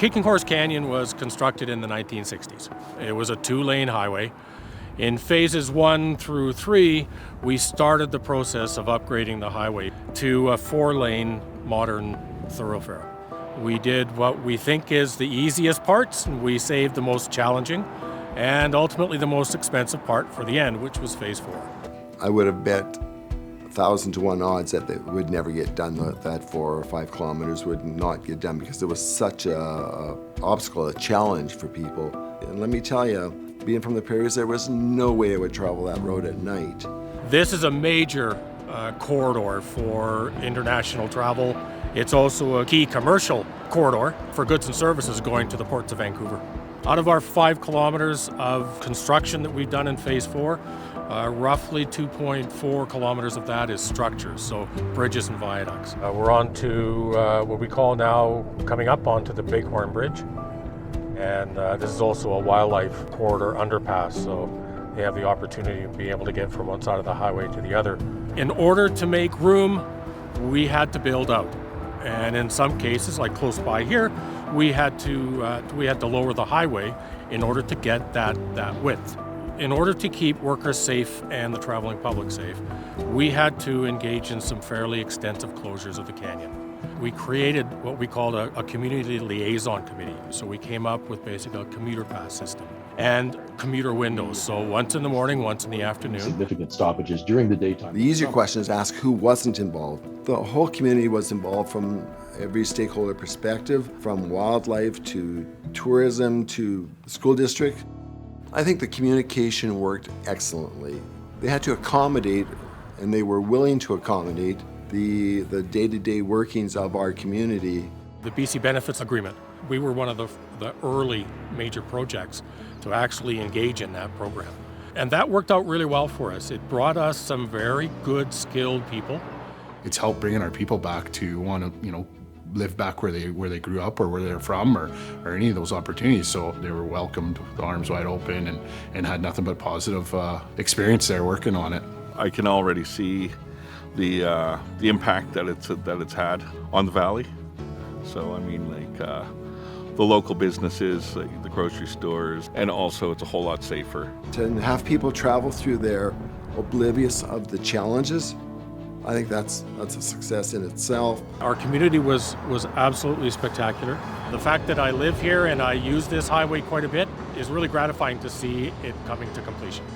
Kicking Horse Canyon was constructed in the 1960s. It was a 2-lane highway. In phases 1 through 3, we started the process of upgrading the highway to a 4-lane modern thoroughfare. We did what we think is the easiest parts, and we saved the most challenging and ultimately the most expensive part for the end, which was phase 4. I would have bet 1,000 to 1 odds that it would never get done, that 4 or 5 kilometers would not get done because it was such a obstacle, a challenge for people. And let me tell you, being from the prairies, there was no way I would travel that road at night. This is a major corridor for international travel. It's also a key commercial corridor for goods and services going to the ports of Vancouver. Out of our 5 kilometers of construction that we've done in phase 4, roughly 2.4 kilometers of that is structures, so bridges and viaducts. We're on to what we call now, coming up onto the Bighorn Bridge. And this is also a wildlife corridor underpass, so they have the opportunity to be able to get from one side of the highway to the other. In order to make room, we had to build out. And in some cases, like close by here, we had to lower the highway in order to get that width. In order to keep workers safe and the traveling public safe, we had to engage in some fairly extensive closures of the canyon. We created what we called a community liaison committee. So we came up with basically a commuter pass system and commuter windows. So once in the morning, once in the afternoon. Significant stoppages during the daytime. The easier question is ask who wasn't involved. The whole community was involved from every stakeholder perspective, from wildlife to tourism to school district. I think the communication worked excellently. They had to accommodate, and they were willing to accommodate, the day-to-day workings of our community. The BC Benefits Agreement, we were one of the early major projects to actually engage in that program. And that worked out really well for us. It brought us some very good, skilled people. It's helped bringing our people back to want to, live back where they grew up or where they're from or any of those opportunities. So they were welcomed with arms wide open and had nothing but positive experience there working on it. I can already see the impact that it's had on the valley. So the local businesses, the grocery stores, and also it's a whole lot safer. To have people travel through there oblivious of the challenges, I think that's a success in itself. Our community was absolutely spectacular. The fact that I live here and I use this highway quite a bit is really gratifying to see it coming to completion.